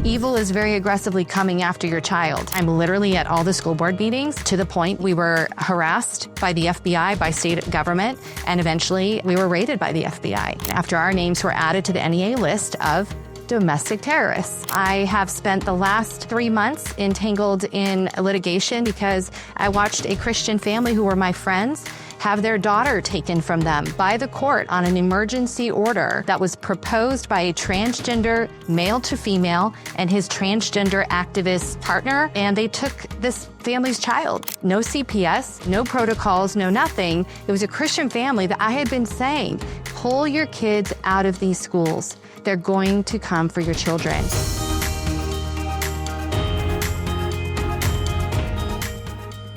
Evil is very aggressively coming after your child. I'm literally at all the school board meetings to the point we were harassed by the FBI, by state government, and eventually we were raided by the FBI after our names were added to the NEA list of domestic terrorists. I have spent the last 3 months entangled in litigation because I watched a Christian family who were my friends have their daughter taken from them by the court on an emergency order that was proposed by a transgender male to female and his transgender activist partner, and they took this family's child. No CPS, no protocols, no nothing. It was a Christian family that I had been saying, pull your kids out of these schools. They're going to come for your children.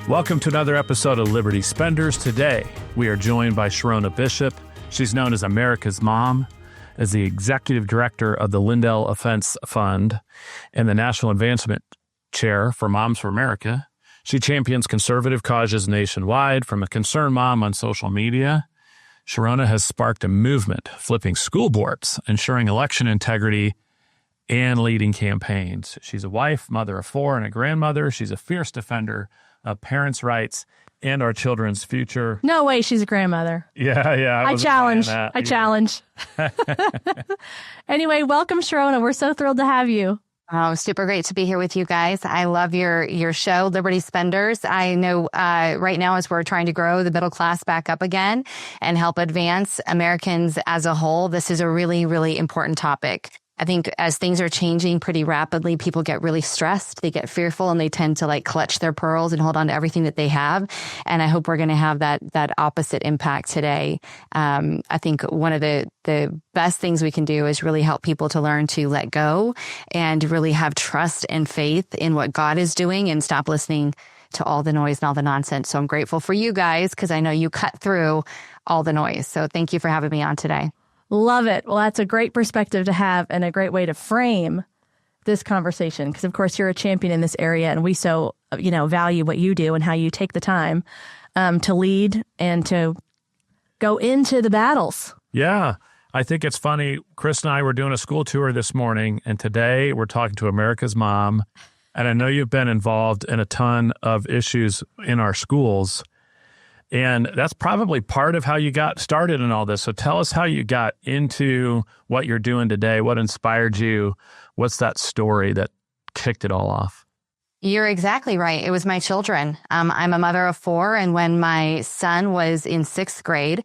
Welcome to another episode of Liberty Spenders. Today, we are joined by Sherronna Bishop. She's known as America's Mom, as the Executive Director of the Lindell Offense Fund and the National Advancement Chair for Moms for America. She champions conservative causes nationwide. From a concerned mom on social media, Sherronna has sparked a movement, flipping school boards, ensuring election integrity, and leading campaigns. She's a wife, mother of 4, and a grandmother. She's a fierce defender of parents' rights and our children's future. No way she's a grandmother. Yeah. I challenge. Anyway, welcome, Sherronna. We're so thrilled to have you. Oh, super great to be here with you guys. I love your show, Liberty Spenders. I know right now as we're trying to grow the middle class back up again and help advance Americans as a whole, this is a really, really important topic. I think as things are changing pretty rapidly, people get really stressed, they get fearful, and they tend to clutch their pearls and hold on to everything that they have. And I hope we're going to have that opposite impact today. I think one of the best things we can do is really help people to learn to let go and really have trust and faith in what God is doing and stop listening to all the noise and all the nonsense. So I'm grateful for you guys because I know you cut through all the noise. So thank you for having me on today. Love it. Well, that's a great perspective to have and a great way to frame this conversation because, of course, you're a champion in this area and we so, value what you do and how you take the time to lead and to go into the battles. Yeah. I think it's funny. Chris and I were doing a school tour this morning, and today we're talking to America's Mom. And I know you've been involved in a ton of issues in our schools. And that's probably part of how you got started in all this. So tell us how you got into what you're doing today. What inspired you? What's that story that kicked it all off? You're exactly right. It was my children. I'm a mother of 4, and when my son was in 6th grade,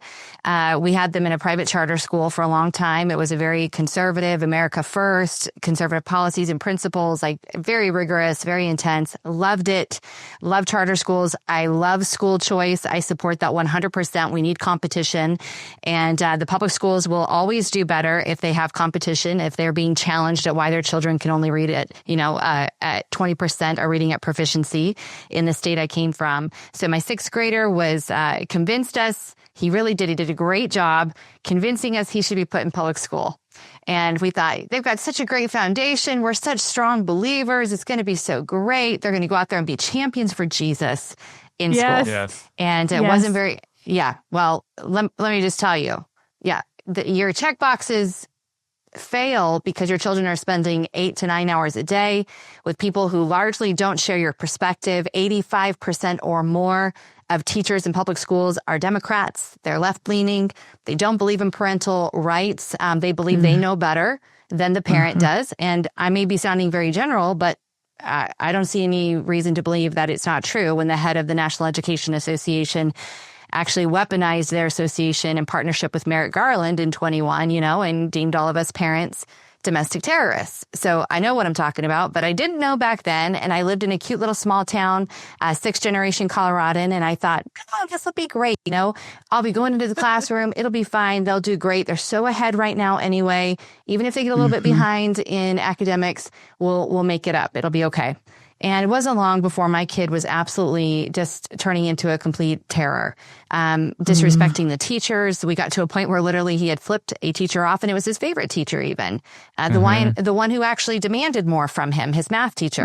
we had them in a private charter school for a long time. It was a very conservative, America first, conservative policies and principles, very rigorous, very intense. Loved it. Love charter schools. I love school choice. I support that 100%. We need competition, and the public schools will always do better if they have competition, if they're being challenged at why their children can only read at 20% are reading at proficiency in the state I came from. So my 6th grader was convinced us. He really did. He did a great job convincing us he should be put in public school. And we thought, they've got such a great foundation. We're such strong believers. It's going to be so great. They're going to go out there and be champions for Jesus in school. Yes. And it wasn't very, well, let me just tell you. Your check boxes fail because your children are spending 8 to 9 hours a day with people who largely don't share your perspective. 85% or more of teachers in public schools are Democrats. They're left-leaning. They don't believe in parental rights. They believe they know better than the parent does. And I may be sounding very general, but I don't see any reason to believe that it's not true when the head of the National Education Association actually weaponized their association in partnership with Merrick Garland in 21, and deemed all of us parents domestic terrorists. So I know what I'm talking about, but I didn't know back then. And I lived in a cute little small town, 6th generation Coloradan. And I thought, this will be great. I'll be going into the classroom. It'll be fine. They'll do great. They're so ahead right now anyway. Even if they get a little bit behind in academics, we'll make it up. It'll be okay. And it wasn't long before my kid was absolutely just turning into a complete terror, disrespecting the teachers. We got to a point where literally he had flipped a teacher off, and it was his favorite teacher even, the one who actually demanded more from him, his math teacher.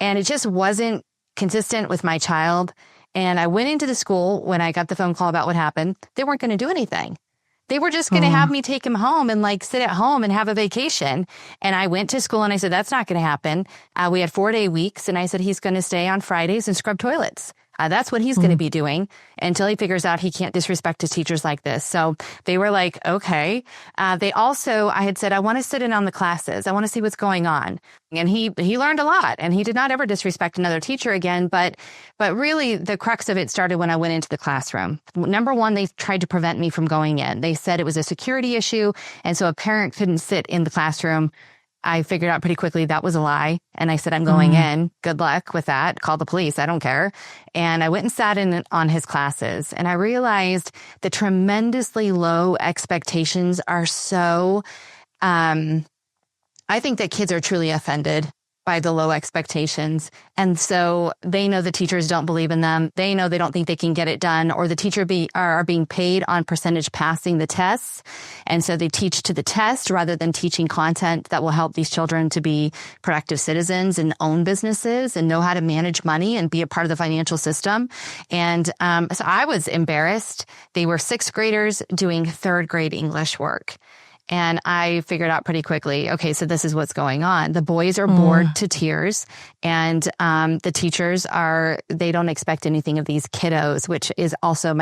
And it just wasn't consistent with my child. And I went into the school when I got the phone call about what happened. They weren't going to do anything. They were just going to have me take him home and like sit at home and have a vacation. And I went to school and I said, that's not going to happen. We had 4-day weeks. And I said, he's going to stay on Fridays and scrub toilets. That's what he's going to be doing until he figures out he can't disrespect his teachers like this. So they were like, okay. I had said, I want to sit in on the classes. I want to see what's going on. And he learned a lot, and he did not ever disrespect another teacher again. But really the crux of it started when I went into the classroom. Number one, they tried to prevent me from going in. They said it was a security issue. And so a parent couldn't sit in the classroom. I figured out pretty quickly that was a lie. And I said, I'm going in. Good luck with that. Call the police. I don't care. And I went and sat in on his classes. And I realized the tremendously low expectations are so, I think that kids are truly offended by the low expectations. And so they know the teachers don't believe in them. They know they don't think they can get it done, or the teacher are being paid on percentage passing the tests. And so they teach to the test rather than teaching content that will help these children to be productive citizens and own businesses and know how to manage money and be a part of the financial system. And so I was embarrassed. They were 6th graders doing 3rd grade English work. And I figured out pretty quickly, okay, so this is what's going on. The boys are bored to tears, and the teachers they don't expect anything of these kiddos, which is also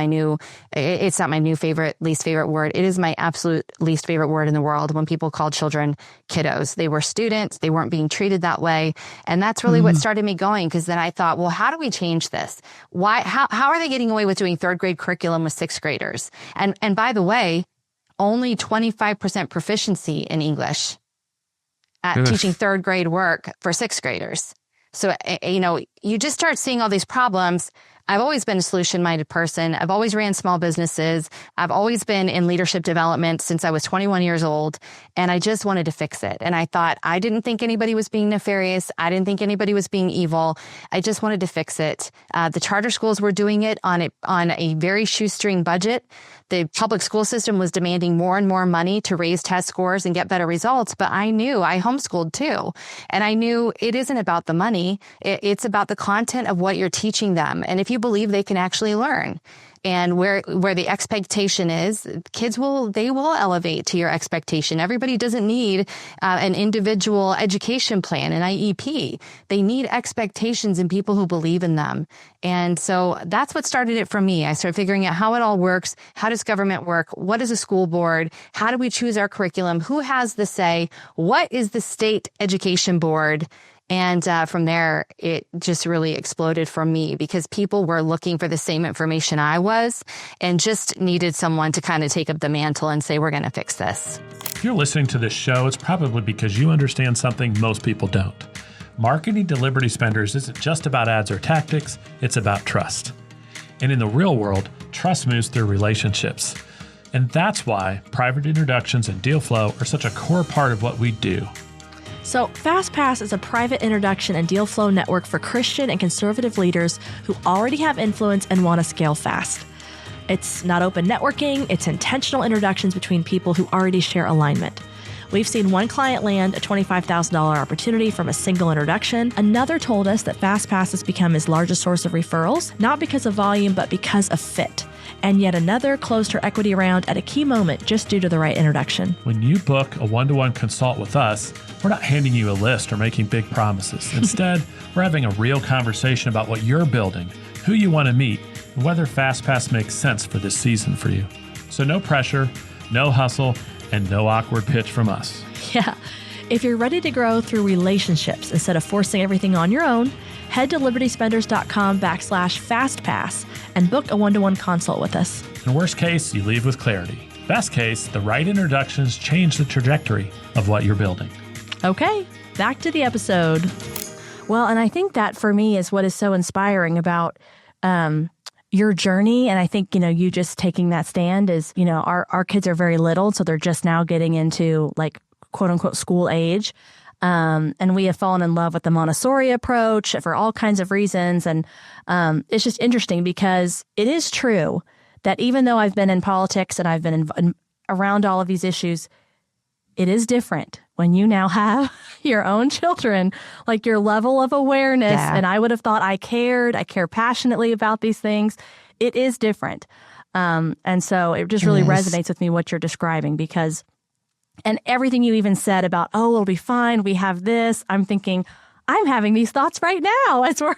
it's not my least favorite word. It is my absolute least favorite word in the world when people call children kiddos. They were students. They weren't being treated that way. And that's really what started me going, because then I thought, well, how do we change this? How are they getting away with doing 3rd grade curriculum with 6th graders? And by the way, only 25% proficiency in English at teaching 3rd grade work for 6th graders. So, you just start seeing all these problems. I've always been a solution-minded person. I've always ran small businesses. I've always been in leadership development since I was 21 years old, and I just wanted to fix it. And I thought, I didn't think anybody was being nefarious. I didn't think anybody was being evil. I just wanted to fix it. The charter schools were doing it on a very shoestring budget. The public school system was demanding more and more money to raise test scores and get better results. But I homeschooled too. And I knew it isn't about the money. It's about the content of what you're teaching them. And if you believe they can actually learn. And where the expectation is, kids will elevate to your expectation. Everybody doesn't need an individual education plan, an IEP. They need expectations and people who believe in them. And so that's what started it for me. I started figuring out how it all works. How does government work? What is a school board? How do we choose our curriculum? Who has the say? What is the state education board? And from there, it just really exploded for me, because people were looking for the same information I was and just needed someone to kind of take up the mantle and say, we're going to fix this. If you're listening to this show, it's probably because you understand something most people don't. Marketing to Liberty Spenders isn't just about ads or tactics, it's about trust. And in the real world, trust moves through relationships. And that's why private introductions and deal flow are such a core part of what we do. So FastPass is a private introduction and deal flow network for Christian and conservative leaders who already have influence and want to scale fast. It's not open networking, it's intentional introductions between people who already share alignment. We've seen one client land a $25,000 opportunity from a single introduction. Another told us that FastPass has become his largest source of referrals, not because of volume, but because of fit. And yet another closed her equity round at a key moment just due to the right introduction. When you book a one-to-one consult with us, we're not handing you a list or making big promises. Instead, we're having a real conversation about what you're building, who you want to meet, and whether FastPass makes sense for this season for you. So no pressure, no hustle, and no awkward pitch from us. Yeah. If you're ready to grow through relationships instead of forcing everything on your own, head to libertyspenders.com/FastPass and book a one-to-one consult with us. In worst case, you leave with clarity. Best case, the right introductions change the trajectory of what you're building. Okay, back to the episode. Well, and I think that for me is what is so inspiring about your journey. And I think, you just taking that stand is, our kids are very little, so they're just now getting into like quote unquote school age. And we have fallen in love with the Montessori approach for all kinds of reasons. And it's just interesting because it is true that even though I've been in politics and I've been around all of these issues, it is different when you now have your own children, like your level of awareness. Yeah. And I would have thought I care passionately about these things. It is different. And so it just really resonates with me what you're describing and everything you even said about, oh, it'll be fine. We have this. I'm thinking, I'm having these thoughts right now as we're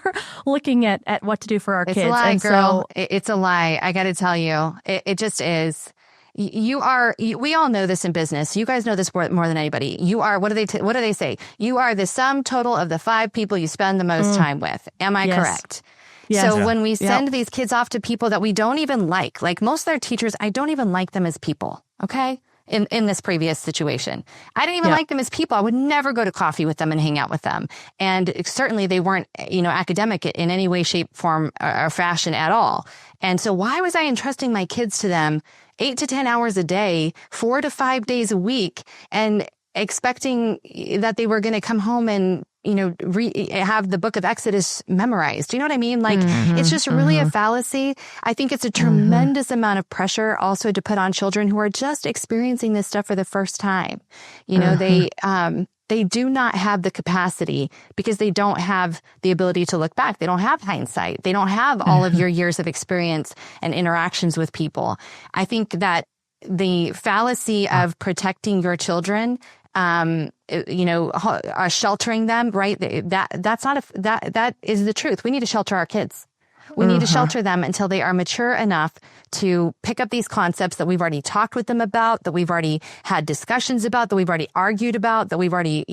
looking at what to do for our kids. It's a lie, and girl. It's a lie. I got to tell you, it just is. We all know this in business. You guys know this more than anybody. You are, what do they say? You are the sum total of the 5 people you spend the most time with. Am I correct? Yes. So when we send these kids off to people that we don't even like most of their teachers, I don't even like them as people. Okay. In this previous situation, I didn't even like them as people. I would never go to coffee with them and hang out with them. And certainly they weren't, academic in any way, shape, form, or fashion at all. And so why was I entrusting my kids to them 8 to 10 hours a day, 4 to 5 days a week, and expecting that they were going to come home and, have the book of Exodus memorized? Do you know what I mean? Like, it's just really a fallacy. I think it's a tremendous amount of pressure also to put on children who are just experiencing this stuff for the first time. They do not have the capacity because they don't have the ability to look back. They don't have hindsight. They don't have all of your years of experience and interactions with people. I think that the fallacy of protecting your children, sheltering them, right? That is the truth. We need to shelter our kids. We need to shelter them until they are mature enough to pick up these concepts that we've already talked with them about, that we've already had discussions about, that we've already argued about, that we've already,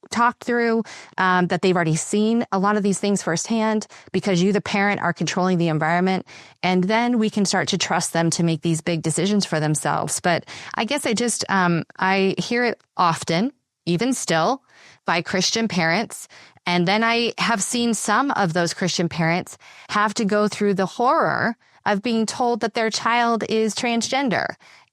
talked through, that they've already seen a lot of these things firsthand because you, the parent, are controlling the environment. And then we can start to trust them to make these big decisions for themselves. But I guess I hear it often, even still, by Christian parents. And then I have seen some of those Christian parents have to go through the horror of being told that their child is transgender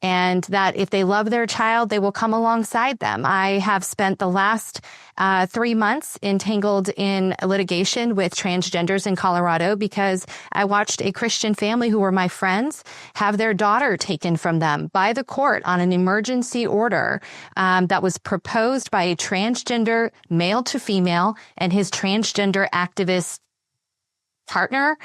and that if they love their child, they will come alongside them. I have spent the last 3 months entangled in litigation with transgenders in Colorado because I watched a Christian family who were my friends have their daughter taken from them by the court on an emergency order that was proposed by a transgender male to female and his transgender activist partner.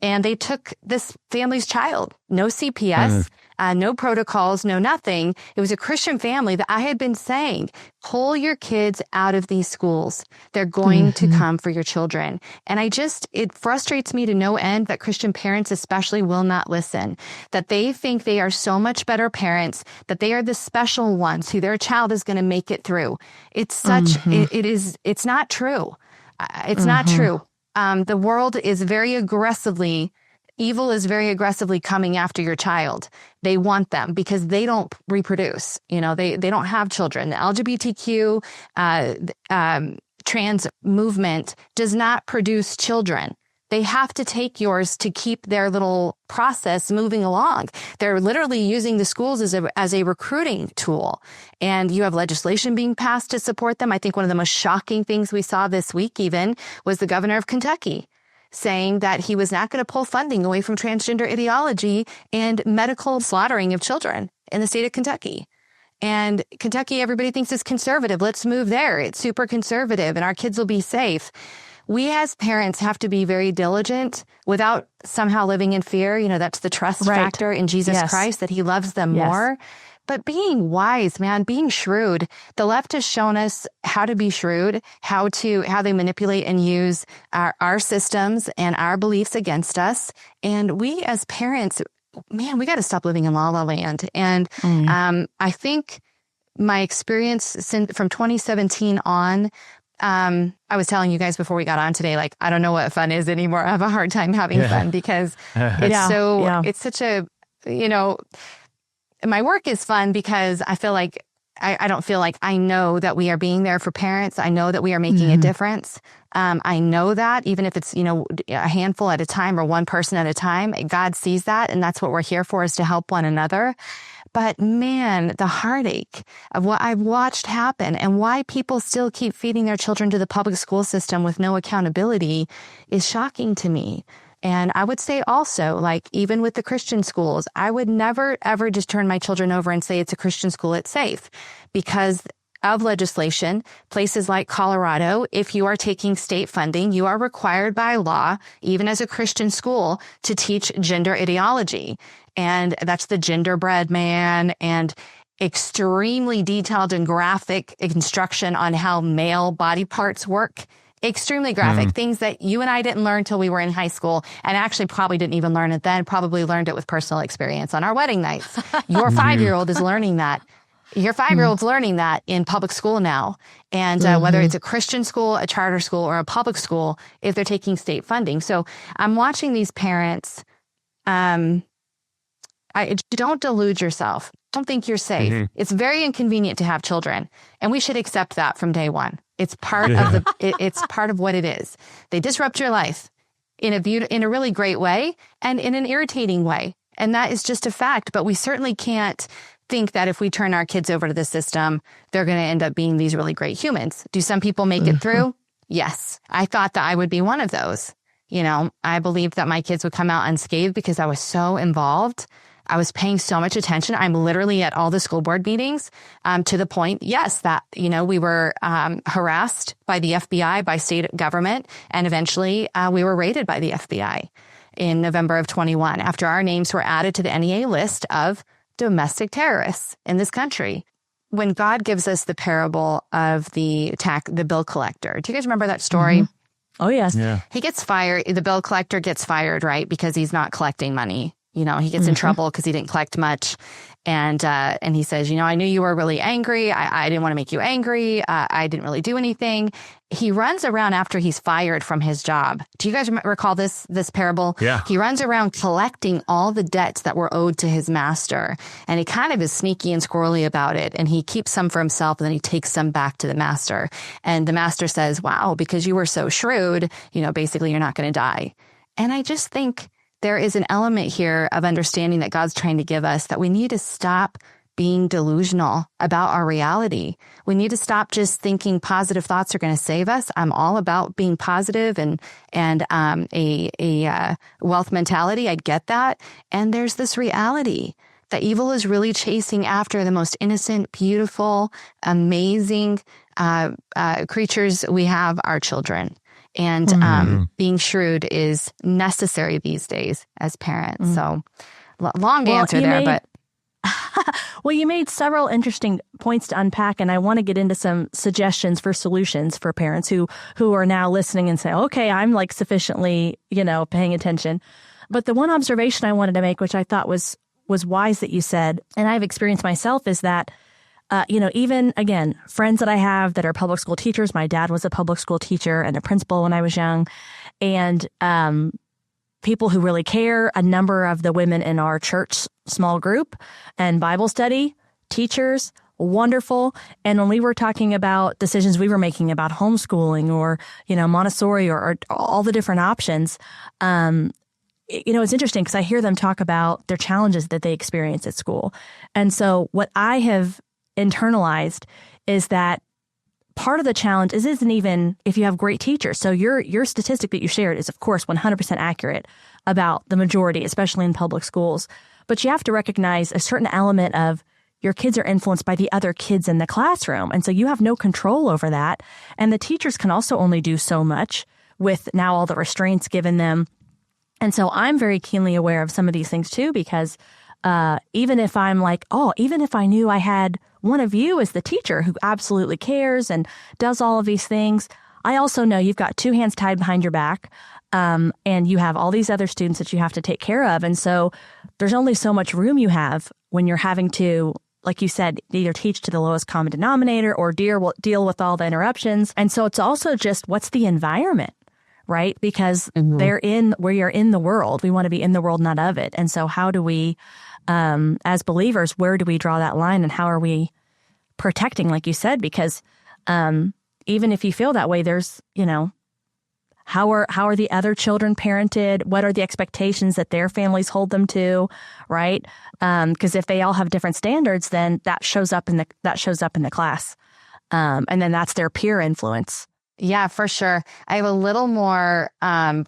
And they took this family's child. No CPS, no protocols, no nothing. It was a Christian family that I had been saying, pull your kids out of these schools. They're going to come for your children. And it frustrates me to no end that Christian parents especially will not listen, that they think they are so much better parents, that they are the special ones who their child is going to make it through. It's it's not true. It's not true. The world is evil is very aggressively coming after your child. They want them because they don't reproduce. They don't have children. The LGBTQ trans movement does not produce children. They have to take yours to keep their little process moving along. They're literally using the schools as a recruiting tool. And you have legislation being passed to support them. I think one of the most shocking things we saw this week even was the governor of Kentucky saying that he was not going to pull funding away from transgender ideology and medical slaughtering of children in the state of Kentucky. And Kentucky, everybody thinks is conservative. Let's move there. It's super conservative and our kids will be safe. We as parents have to be very diligent without somehow living in fear. That's the trust factor in Jesus Christ, that he loves them more. But being wise, man, being shrewd. The left has shown us how to be shrewd, how they manipulate and use our systems and our beliefs against us. And we as parents, man, we got to stop living in la la land. And I think my experience from 2017 on, I was telling you guys before we got on today, like, I don't know what fun is anymore. I have a hard time having fun because it's such a, my work is fun because I feel like I don't feel like I know that we are being there for parents. I know that we are making a difference. I know that even if it's, a handful at a time or one person at a time, God sees that. And that's what we're here for, is to help one another. But man, the heartache of what I've watched happen and why people still keep feeding their children to the public school system with no accountability is shocking to me. And I would say also, like, even with the Christian schools, I would never, ever just turn my children over and say it's a Christian school, it's safe. Because of legislation. Places like Colorado, if you are taking state funding, you are required by law, even as a Christian school, to teach gender ideology. And that's the genderbread man and extremely detailed and graphic instruction on how male body parts work. Extremely graphic, things that you and I didn't learn till we were in high school, and actually probably didn't even learn it then, probably learned it with personal experience on our wedding nights. Your 5-year-old is learning that. Your 5-year-old's learning that in public school now. And whether it's a Christian school, a charter school, or a public school, if they're taking state funding. So I'm watching these parents. Don't delude yourself. Don't think you're safe. It's very inconvenient to have children, and we should accept that from day one. It's part of it's part of what it is. They disrupt your life in a really great way and in an irritating way. And that is just a fact. But we certainly can't think that if we turn our kids over to the system, they're going to end up being these really great humans. Do some people make it through? Yes. I thought that I would be one of those. You know, I believed that my kids would come out unscathed because I was so involved. I was paying so much attention. I'm literally at all the school board meetings, to the point, yes, that, you know, we were harassed by the FBI, by state government, and eventually we were raided by the FBI in November of 21 after our names were added to the NEA list of domestic terrorists in this country. When God gives us the parable of the bill collector, do you guys remember that story? Oh, yes. Yeah. He gets fired. The bill collector gets fired, right? Because he's not collecting money. You know, he gets in trouble because he didn't collect much. And he says, you know, I knew you were really angry. I didn't want to make you angry. I didn't really do anything. He runs around after he's fired from his job. Do you guys recall this parable? Yeah. He runs around collecting all the debts that were owed to his master. And he kind of is sneaky and squirrely about it. And he keeps some for himself and then he takes some back to the master. And the master says, wow, because you were so shrewd, you know, basically you're not going to die. And I just think there is an element here of understanding that God's trying to give us that we need to stop being delusional about our reality. We need to stop just thinking positive thoughts are going to save us. I'm all about being positive and a wealth mentality. I get that. And there's this reality that evil is really chasing after the most innocent, beautiful, amazing creatures we have, our children. And being shrewd is necessary these days as parents. So long answer there, but. Well, you made several interesting points to unpack, and I want to get into some suggestions for solutions for parents who are now listening and say, okay, I'm like sufficiently, you know, paying attention. But the one observation I wanted to make, which I thought was wise that you said, and I've experienced myself, is that you know, even, again, friends that I have that are public school teachers, my dad was a public school teacher and a principal when I was young, and people who really care, a number of the women in our church small group and Bible study, teachers, wonderful. And when we were talking about decisions we were making about homeschooling or, you know, Montessori or all the different options, you know, it's interesting because I hear them talk about their challenges that they experience at school. And so what I have internalized is that part of the challenge isn't even if you have great teachers. So your statistic that you shared is, of course, 100% accurate about the majority, especially in public schools. But you have to recognize a certain element of your kids are influenced by the other kids in the classroom. And so you have no control over that. And the teachers can also only do so much with now all the restraints given them. And so I'm very keenly aware of some of these things, too, because even if I'm like, oh, even if I knew I had one of you as the teacher who absolutely cares and does all of these things, I also know you've got two hands tied behind your back, and you have all these other students that you have to take care of. And so there's only so much room you have when you're having to, like you said, either teach to the lowest common denominator or deal with all the interruptions. And so it's also just what's the environment, right? Because we are in the world. We want to be in the world, not of it. And so how do we, as believers, where do we draw that line and how are we protecting, like you said? Because even if you feel that way, there's, you know, how are the other children parented? What are the expectations that their families hold them to, right? Because if they all have different standards, then that shows up in the class, and then that's their peer influence. Yeah, for sure. I have a little more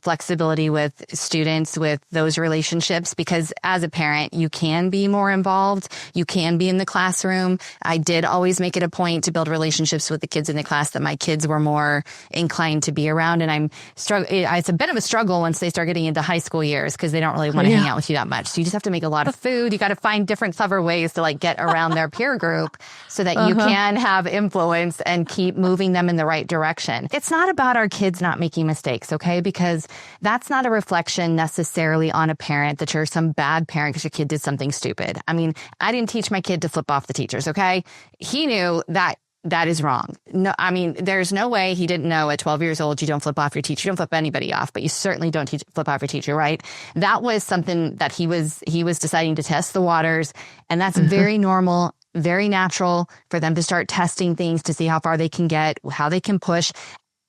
flexibility with students with those relationships because as a parent, you can be more involved. You can be in the classroom. I did always make it a point to build relationships with the kids in the class that my kids were more inclined to be around. And it's a bit of a struggle once they start getting into high school years because they don't really want to hang out with you that much. So you just have to make a lot of food. You got to find different clever ways to like get around their peer group so that you can have influence and keep moving them in the right direction. It's not about our kids not making mistakes, okay? Because that's not a reflection necessarily on a parent that you're some bad parent because your kid did something stupid. I mean, I didn't teach my kid to flip off the teachers, okay? He knew that that is wrong. No, I mean, there's no way he didn't know at 12 years old, you don't flip off your teacher. You don't flip anybody off, but you certainly don't flip off your teacher, right? That was something that he was deciding to test the waters. And that's very normal, very natural for them to start testing things to see how far they can get, how they can push.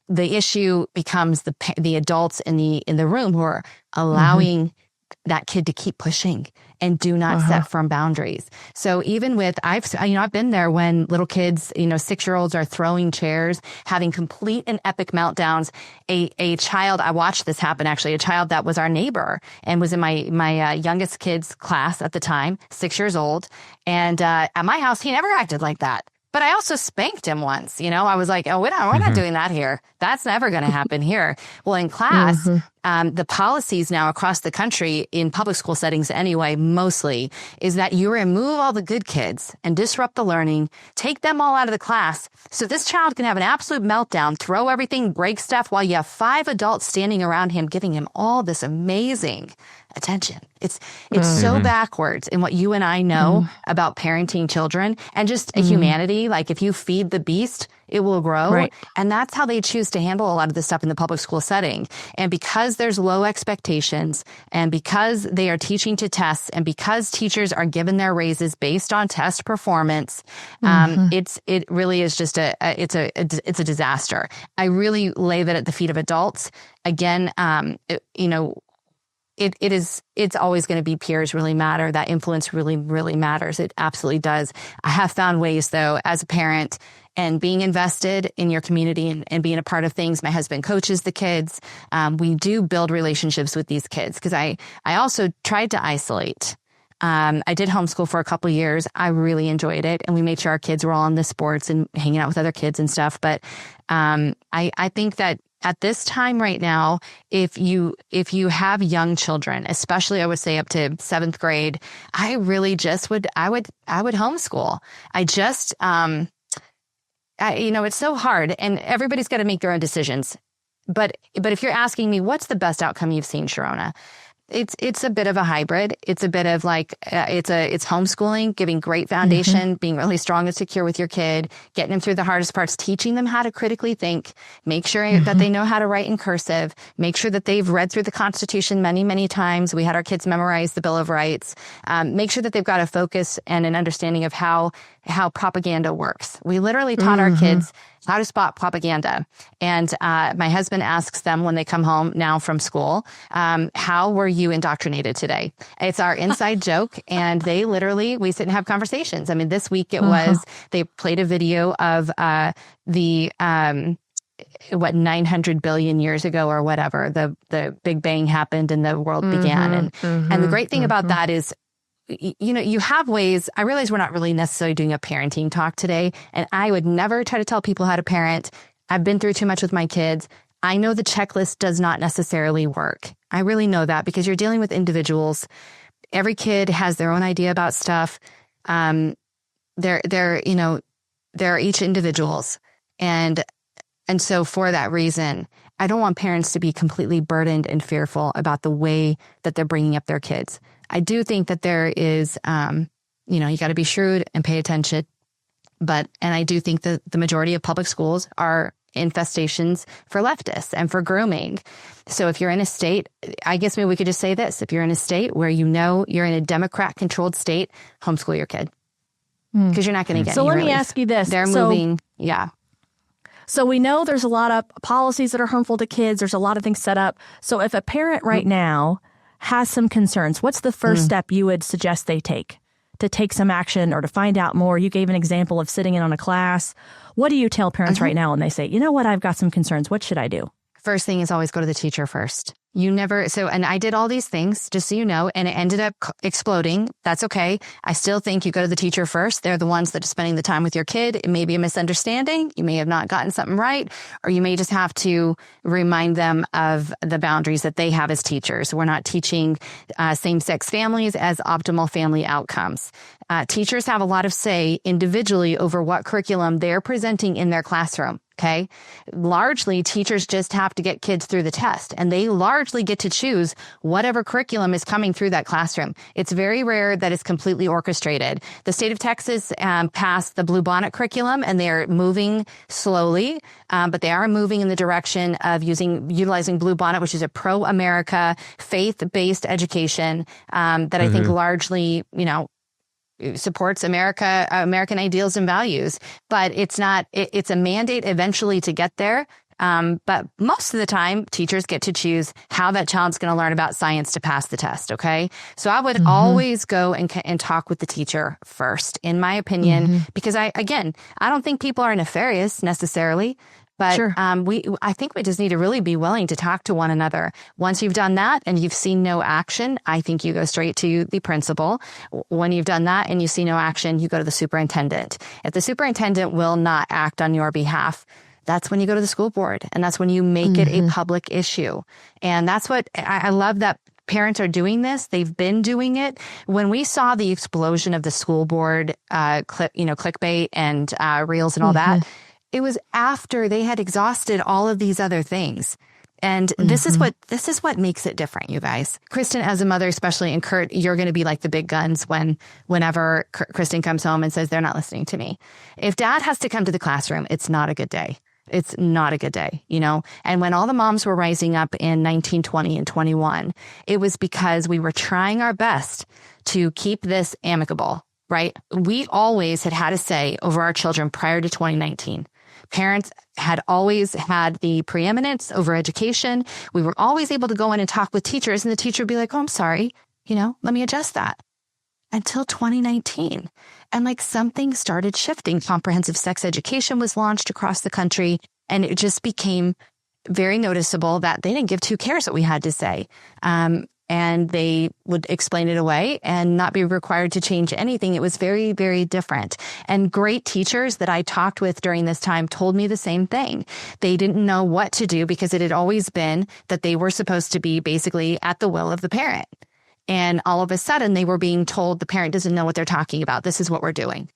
The issue becomes the adults in the room who are allowing that kid to keep pushing and do not set firm boundaries. So even with, I've been there when little kids, 6-year-olds are throwing chairs, having complete and epic meltdowns. A child, I watched this happen actually, a child that was our neighbor and was in my youngest kid's class at the time, 6 years old. And at my house, he never acted like that. But I also spanked him once. I was like, oh, we're not doing that here. That's never going to happen here. Well, in class, the policies now across the country in public school settings anyway, mostly, is that you remove all the good kids and disrupt the learning, take them all out of the class. So this child can have an absolute meltdown, throw everything, break stuff while you have 5 adults standing around him, giving him all this amazing attention. It's so backwards in what you and I know about parenting children and just humanity. Like if you feed the beast, it will grow. Right. And that's how they choose to handle a lot of this stuff in the public school setting. And because there's low expectations and because they are teaching to tests and because teachers are given their raises based on test performance, it really is just it's a disaster. I really lay that at the feet of adults. Again, it's always going to be peers really matter. That influence really, really matters. It absolutely does. I have found ways though, as a parent and being invested in your community and being a part of things. My husband coaches the kids. We do build relationships with these kids because I also tried to isolate. I did homeschool for a couple of years. I really enjoyed it. And we made sure our kids were all in the sports and hanging out with other kids and stuff. But I think that at this time right now, if you have young children, especially I would say up to 7th grade, I really just would homeschool. It's so hard and everybody's got to make their own decisions. But if you're asking me, what's the best outcome you've seen, Sherronna? It's a bit of a hybrid. It's a bit of like, it's homeschooling, giving great foundation, being really strong and secure with your kid, getting them through the hardest parts, teaching them how to critically think, make sure that they know how to write in cursive, make sure that they've read through the Constitution many, many times. We had our kids memorize the Bill of Rights, make sure that they've got a focus and an understanding of how propaganda works. We literally taught our kids how to spot propaganda. And my husband asks them when they come home now from school, how were you indoctrinated today? It's our inside joke. And we sit and have conversations. I mean, this week they played a video of 900 billion years ago or whatever, the Big Bang happened and the world began. And the great thing about that is, you have ways. I realize we're not really necessarily doing a parenting talk today, and I would never try to tell people how to parent. I've been through too much with my kids. I know the checklist does not necessarily work. I really know that because you're dealing with individuals. Every kid has their own idea about stuff. They're each individuals. And so for that reason, I don't want parents to be completely burdened and fearful about the way that they're bringing up their kids. I do think that there is, you got to be shrewd and pay attention. And I do think that the majority of public schools are infestations for leftists and for grooming. So if you're in a state, I guess maybe we could just say this. If you're in a state where you're in a Democrat-controlled state, homeschool your kid. Because you're not going to get any relief. So let me ask you this. They're moving, yeah. So we know there's a lot of policies that are harmful to kids. There's a lot of things set up. So if a parent right now has some concerns, what's the first step you would suggest they take? to take some action or to find out more? You gave an example of sitting in on a class. What do you tell parents right now when they say, you know what, I've got some concerns. What should I do? First thing is always go to the teacher first. And I did all these things, just so you know, and it ended up exploding. That's okay. I still think you go to the teacher first. They're the ones that are spending the time with your kid. It may be a misunderstanding. You may have not gotten something right, or you may just have to remind them of the boundaries that they have as teachers. We're not teaching same-sex families as optimal family outcomes. Teachers have a lot of say individually over what curriculum they're presenting in their classroom. Okay. Largely, teachers just have to get kids through the test, and they largely get to choose whatever curriculum is coming through that classroom. It's very rare that it's completely orchestrated. The state of Texas passed the Blue Bonnet curriculum, and they're moving slowly, but they are moving in the direction of utilizing Blue Bonnet, which is a pro-America, faith-based education that I think largely, supports American ideals and values, but it's a mandate eventually to get there. But most of the time, teachers get to choose how that child's going to learn about science to pass the test. Okay. So I would always go and talk with the teacher first, in my opinion, because I don't think people are nefarious necessarily. But sure. I think we just need to really be willing to talk to one another. Once you've done that and you've seen no action, I think you go straight to the principal. When you've done that and you see no action, you go to the superintendent. If the superintendent will not act on your behalf, that's when you go to the school board, and that's when you make it a public issue. And that's what I love, that parents are doing this. They've been doing it. When we saw the explosion of the school board, clickbait and reels and all that, it was after they had exhausted all of these other things. And this is what makes it different, you guys. Kristen, as a mother especially, and Kurt, you're going to be like the big guns whenever Kristen comes home and says they're not listening to me. If dad has to come to the classroom, it's not a good day. It's not a good day, And when all the moms were rising up in 1920 and 21, it was because we were trying our best to keep this amicable, right? We always had a say over our children prior to 2019. Parents had always had the preeminence over education. We were always able to go in and talk with teachers, and the teacher would be like, oh, I'm sorry, let me adjust that. Until 2019. And something started shifting. Comprehensive sex education was launched across the country, and it just became very noticeable that they didn't give two cares what we had to say. And they would explain it away and not be required to change anything. It was very, very different. And great teachers that I talked with during this time told me the same thing. They didn't know what to do because it had always been that they were supposed to be basically at the will of the parent. And all of a sudden they were being told the parent doesn't know what they're talking about. This is what we're doing.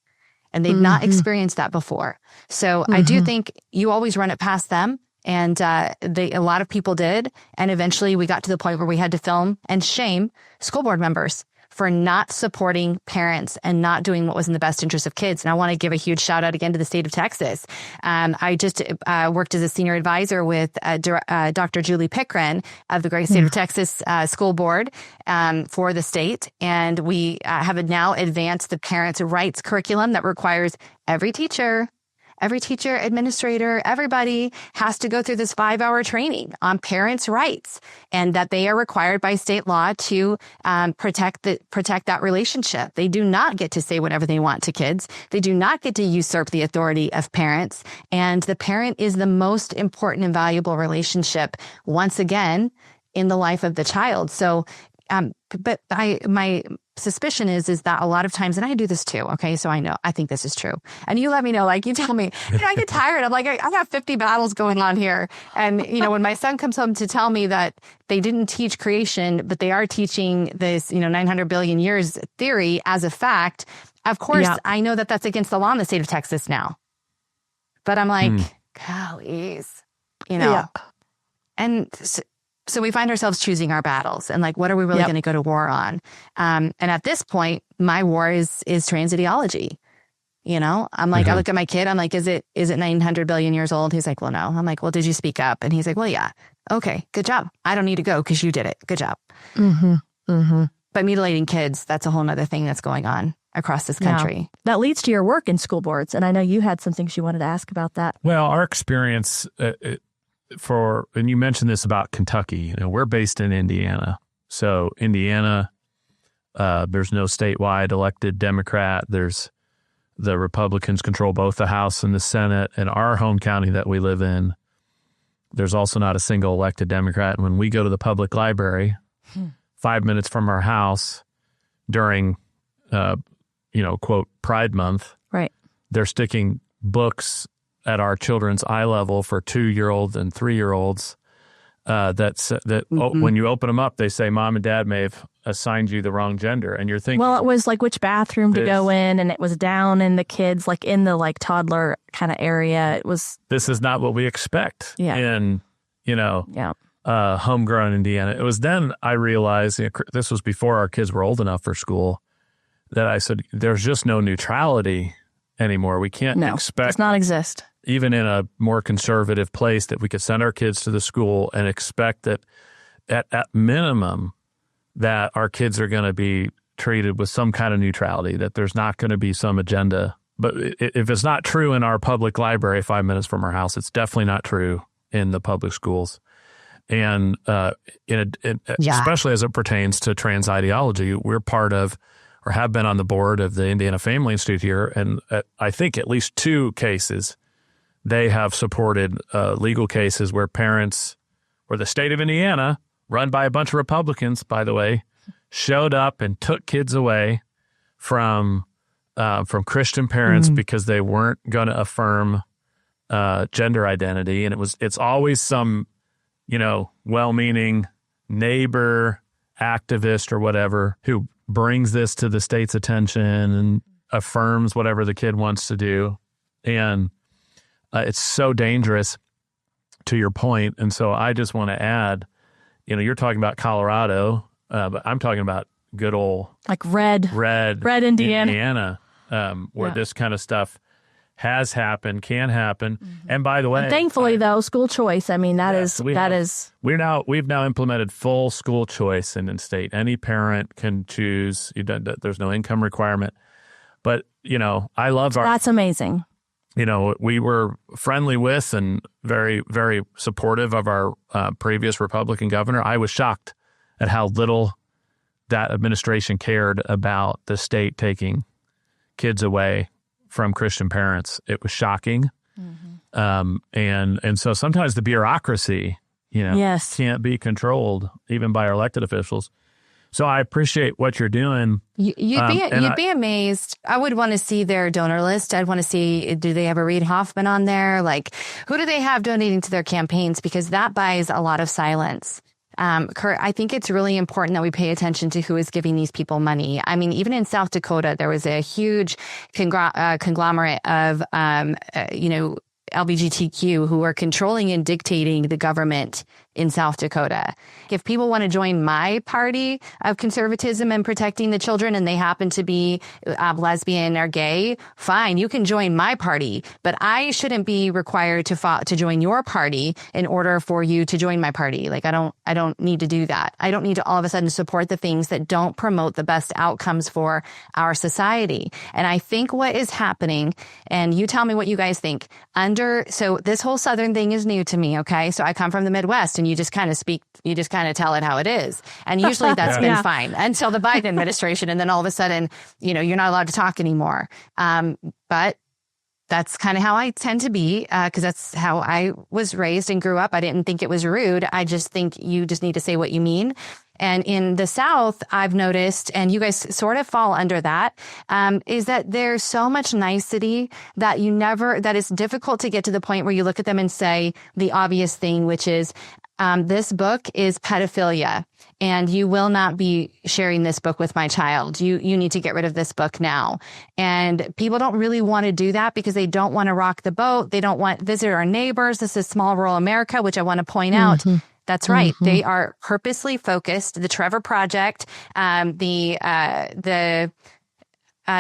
And they'd not experienced that before. So I do think you always run it past them. And a lot of people did. And eventually we got to the point where we had to film and shame school board members for not supporting parents and not doing what was in the best interest of kids. And I want to give a huge shout out again to the state of Texas. I just worked as a senior advisor with Dr. Julie Pickren of the great state of Texas school board for the state. And we have now advanced the parents' rights curriculum that requires every teacher, administrator, everybody has to go through this 5-hour training on parents' rights, and that they are required by state law to protect that relationship. They do not get to say whatever they want to kids. They do not get to usurp the authority of parents. And the parent is the most important and valuable relationship, once again, in the life of the child. So, but my suspicion is that a lot of times, and I do this too. Okay. So I think this is true. And you let me know, you tell me, I get tired. I'm like, I got 50 battles going on here. And, when my son comes home to tell me that they didn't teach creation, but they are teaching this, 900 billion years theory as a fact. Of course, I know that that's against the law in the state of Texas now, but I'm like, gollies, and so we find ourselves choosing our battles and what are we really going to go to war on? And at this point, my war is trans ideology. I'm like, I look at my kid, I'm like, is it 900 billion years old? He's like, well, no. I'm like, well, did you speak up? And he's like, well, yeah. Okay, good job. I don't need to go because you did it. Good job. But mutilating kids, that's a whole nother thing that's going on across this country. Yeah. That leads to your work in school boards. And I know you had some things you wanted to ask about that. Well, our experience and you mentioned this about Kentucky, we're based in Indiana. So Indiana, There's no statewide elected Democrat. The Republicans control both the House and the Senate. In our home county that we live in, there's also not a single elected Democrat. And when we go to the public library, 5 minutes from our house during, quote, Pride Month, right, they're sticking books at our children's eye level for 2-year-olds and 3-year-olds. When you open them up, they say, Mom and Dad may have assigned you the wrong gender. And you're thinking, well, it was like which bathroom to go in, and it was down in the kids, like in the like toddler kind of area. It was, this is not what we expect in, yeah. Homegrown Indiana. It was then I realized, this was before our kids were old enough for school, that I said, there's just no neutrality anymore. We can't expect. Does not exist. Even in a more conservative place, that we could send our kids to the school and expect that at minimum that our kids are going to be treated with some kind of neutrality, that there's not going to be some agenda. But if it's not true in our public library 5 minutes from our house, it's definitely not true in the public schools. And especially as it pertains to trans ideology, we're part of, or have been on the board of, the Indiana Family Institute here. And I think at least 2 cases, they have supported legal cases where parents, or the state of Indiana, run by a bunch of Republicans, by the way, showed up and took kids away from Christian parents because they weren't going to affirm gender identity. And it's always some, well-meaning neighbor, activist or whatever, who brings this to the state's attention and affirms whatever the kid wants to do. And it's so dangerous, to your point. And so I just want to add, you're talking about Colorado, but I'm talking about good old like red Indiana, where this kind of stuff has happened, can happen. And by the way, and thankfully though, school choice, I mean, we've now implemented full school choice in the state. Any parent can choose. There's no income requirement. But, I love that's amazing. We were friendly with and very, very supportive of our previous Republican governor. I was shocked at how little that administration cared about the state taking kids away from Christian parents. It was shocking. And so sometimes the bureaucracy, can't be controlled even by our elected officials. So I appreciate what you're doing. You'd be amazed. I would want to see their donor list. I'd want to see, do they have a Reid Hoffman on there? Like, who do they have donating to their campaigns? Because that buys a lot of silence. Kurt, I think it's really important that we pay attention to who is giving these people money. I mean, even in South Dakota, there was a huge conglomerate of, LGBTQ who are controlling and dictating the government in South Dakota. If people want to join my party of conservatism and protecting the children, and they happen to be lesbian or gay, fine, you can join my party. But I shouldn't be required to join your party in order for you to join my party. Like, I don't need to do that. I don't need to all of a sudden support the things that don't promote the best outcomes for our society. And I think what is happening, and you tell me what you guys think, so this whole Southern thing is new to me, okay? So I come from the Midwest, and you just kind of tell it how it is. And usually that's been fine until the Biden administration. And then all of a sudden, you're not allowed to talk anymore. But that's kind of how I tend to be, because that's how I was raised and grew up. I didn't think it was rude. I just think you just need to say what you mean. And in the South, I've noticed, and you guys sort of fall under that, is that there's so much nicety that that it's difficult to get to the point where you look at them and say the obvious thing, which is, this book is pedophilia, and you will not be sharing this book with my child. You need to get rid of this book now. And people don't really want to do that because they don't want to rock the boat. They don't want to visit our neighbors. This is small rural America, which I want to point out. That's right. They are purposely focused. The Trevor Project, the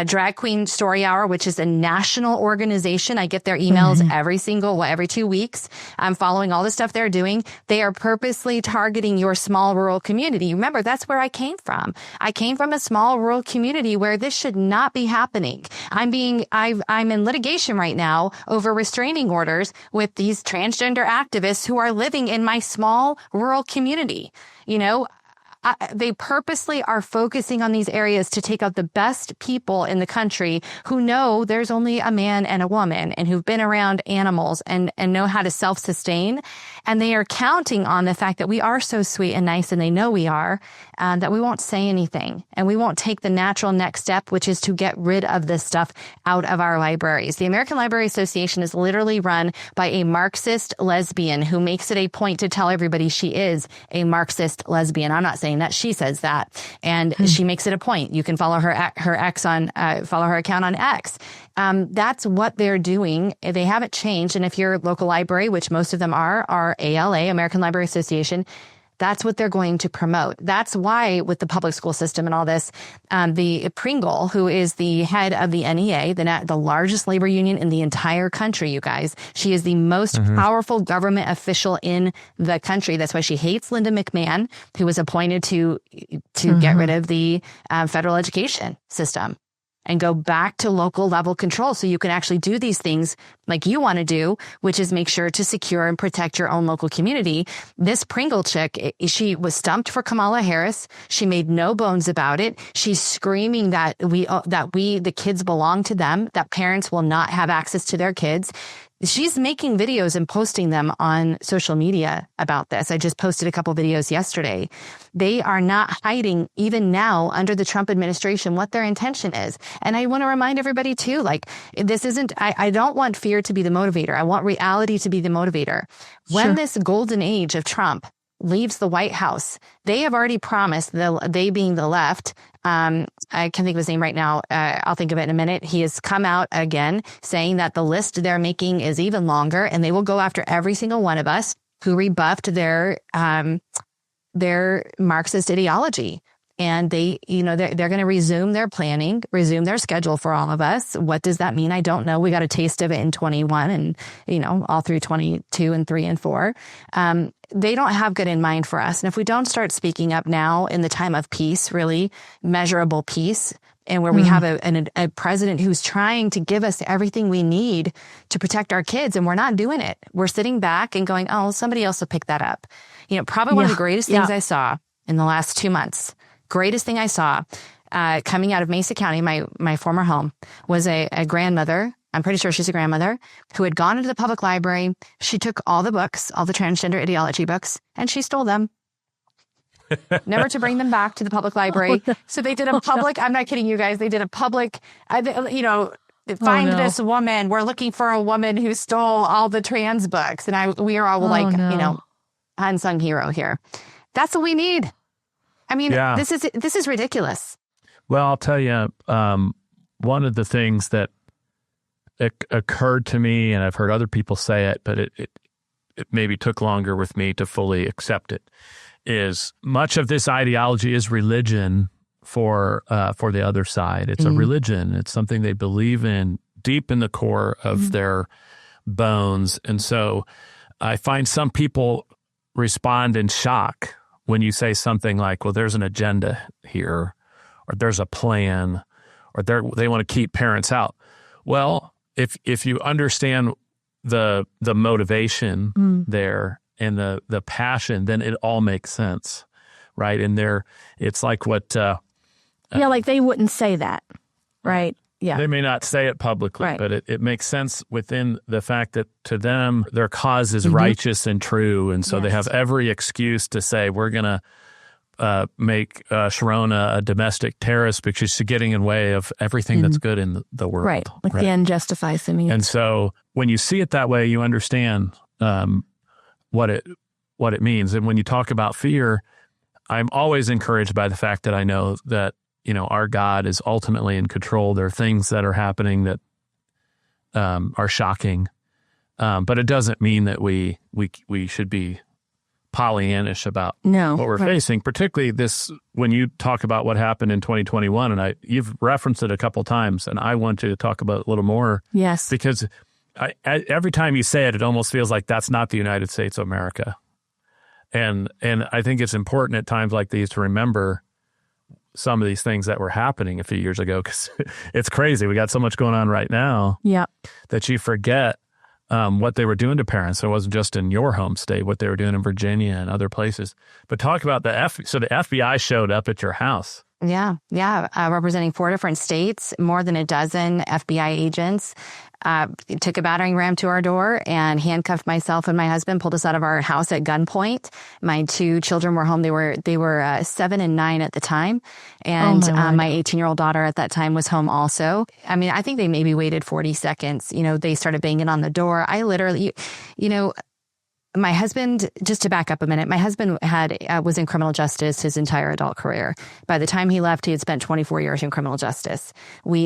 Drag Queen Story Hour, which is a national organization. I get their emails every 2 weeks. I'm following all the stuff they're doing. They are purposely targeting your small rural community. Remember, that's where I came from. I came from a small rural community where this should not be happening. I'm in litigation right now over restraining orders with these transgender activists who are living in my small rural community. They purposely are focusing on these areas to take out the best people in the country who know there's only a man and a woman and who've been around animals and know how to self-sustain. And they are counting on the fact that we are so sweet and nice, and they know we are, that we won't say anything and we won't take the natural next step, which is to get rid of this stuff out of our libraries. The American Library Association is literally run by a Marxist lesbian who makes it a point to tell everybody she is a Marxist lesbian. I'm not saying that, she says that, and she makes it a point. You can follow her follow her account on X. That's what they're doing. They haven't changed. And if your local library, which most of them are ALA, American Library Association, that's what they're going to promote. That's why with the public school system and all this, the Pringle, who is the head of the NEA, the largest labor union in the entire country, you guys, she is the most powerful government official in the country. That's why she hates Linda McMahon, who was appointed to get rid of the federal education system and go back to local level control so you can actually do these things like you want to do, which is make sure to secure and protect your own local community. This Pringle chick, she was stumped for Kamala Harris. She made no bones about it. She's screaming that the kids belong to them, that parents will not have access to their kids. She's making videos and posting them on social media about this. I just posted a couple videos yesterday. They are not hiding, even now under the Trump administration, what their intention is. And I want to remind everybody too, like, this isn't, I don't want fear to be the motivator. I want reality to be the motivator. When this golden age of Trump leaves the White House, they have already promised, they being the left, I can't think of his name right now. I'll think of it in a minute. He has come out again saying that the list they're making is even longer, and they will go after every single one of us who rebuffed their Marxist ideology. And they're going to resume their planning, resume their schedule for all of us. What does that mean? I don't know. We got a taste of it in 21 and, all through 22 and 3 and 4. They don't have good in mind for us. And if we don't start speaking up now in the time of peace, really measurable peace, and where we have a president who's trying to give us everything we need to protect our kids, and we're not doing it. We're sitting back and going, oh, somebody else will pick that up. Probably one of the greatest things I saw in the last 2 months. Greatest thing I saw coming out of Mesa County, my former home, was a grandmother. I'm pretty sure she's a grandmother who had gone into the public library. She took all the books, all the transgender ideology books, and she stole them. Never to bring them back to the public library. So they did a public, I'm not kidding you guys, they did a public, find this woman. We're looking for a woman who stole all the trans books. And we are all unsung hero here. That's what we need. I mean, this is ridiculous. Well, I'll tell you, one of the things that occurred to me, and I've heard other people say it, but it maybe took longer with me to fully accept it, is much of this ideology is religion for the other side. It's a religion. It's something they believe in deep in the core of their bones. And so I find some people respond in shock when you say something like, well, there's an agenda here, or there's a plan, or they want to keep parents out. Well, if you understand the motivation there and the passion, then it all makes sense, right? And it's like what... like they wouldn't say that, right? Yeah. They may not say it publicly, but it makes sense within the fact that to them, their cause is righteous and true. And so they have every excuse to say, we're going to make Sherronna a domestic terrorist because she's getting in the way of everything that's good in the world. Right. Like the end justifies the means. And so when you see it that way, you understand what it means. And when you talk about fear, I'm always encouraged by the fact that I know that our God is ultimately in control. There are things that are happening that are shocking, but it doesn't mean that we should be Pollyannish about what we're facing. Particularly this, when you talk about what happened in 2021, and you've referenced it a couple times, and I want you to talk about it a little more. Yes, because every time you say it, it almost feels like that's not the United States of America, and I think it's important at times like these to remember some of these things that were happening a few years ago, because it's crazy. We got so much going on right now that you forget what they were doing to parents. So it wasn't just in your home state, what they were doing in Virginia and other places. But talk about so the FBI showed up at your house. Yeah. Representing 4 different states, more than a dozen FBI agents. Took a battering ram to our door and handcuffed myself and my husband, pulled us out of our house at gunpoint. My 2 children were home. They were 7 and 9 at the time. And my 18-year-old daughter at that time was home also. I mean, I think they maybe waited 40 seconds. They started banging on the door. I literally, my husband, just to back up a minute, my husband was in criminal justice his entire adult career. By the time he left, he had spent 24 years in criminal justice.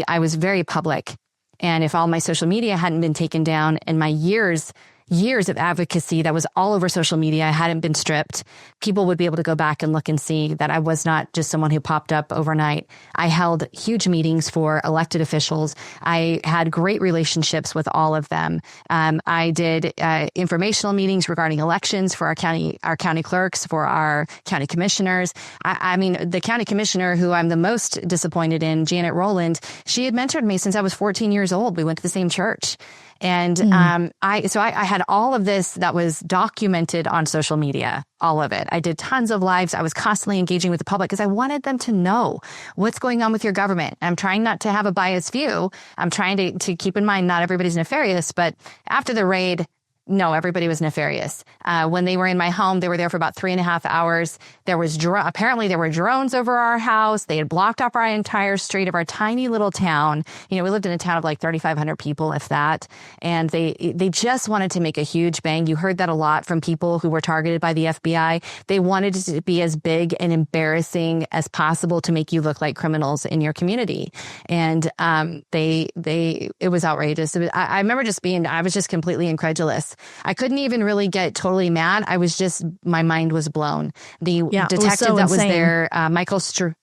I was very public. And if all my social media hadn't been taken down and my years of advocacy that was all over social media hadn't been stripped, people would be able to go back and look and see that I was not just someone who popped up overnight. I held huge meetings for elected officials. I had great relationships with all of them. I did informational meetings regarding elections for our county clerks, for our county commissioners. I mean, the county commissioner who I'm the most disappointed in, Janet Rowland, she had mentored me since I was 14 years old. We went to the same church. And I had all of this that was documented on social media, all of it. I did tons of lives. I was constantly engaging with the public because I wanted them to know what's going on with your government. I'm trying not to have a biased view. I'm trying to keep in mind not everybody's nefarious. But after the raid, no, everybody was nefarious. When they were in my home, they were there for about 3.5 hours. Apparently there were drones over our house. They had blocked off our entire street of our tiny little town. We lived in a town of like 3,500 people, if that. And they just wanted to make a huge bang. You heard that a lot from people who were targeted by the FBI. They wanted it to be as big and embarrassing as possible to make you look like criminals in your community. And it was outrageous. I remember I was just completely incredulous. I couldn't even really get totally mad. My mind was blown. The detective that was there, Michael Stru.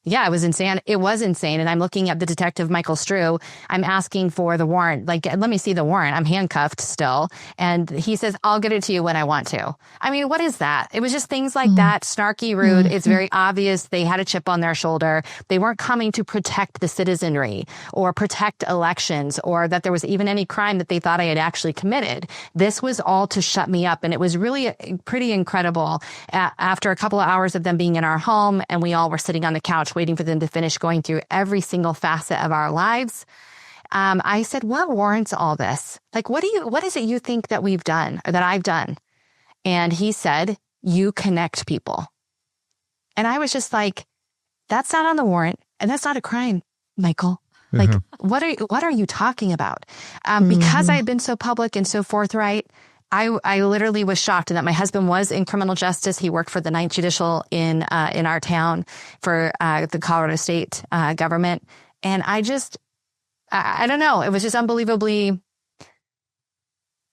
Yeah, it was insane. It was insane. And I'm looking at the detective, Michael Strew. I'm asking for the warrant. Like, let me see the warrant. I'm handcuffed still. And he says, I'll get it to you when I want to. I mean, what is that? It was just things like that. Snarky, rude. It's very obvious they had a chip on their shoulder. They weren't coming to protect the citizenry or protect elections or that there was even any crime that they thought I had actually committed. This was all to shut me up. And it was really pretty incredible. After a couple of hours of them being in our home and we all were sitting on the couch waiting for them to finish going through every single facet of our lives. I said, what warrants all this? Like, what is it you think that we've done or that I've done? And he said, you connect people. And I was just like, that's not on the warrant. And that's not a crime, Michael. Like, what are you talking about? Because I had been so public and so forthright, I literally was shocked that my husband was in criminal justice. He worked for the Ninth Judicial in our town for the Colorado State government. And I don't know. It was just unbelievably,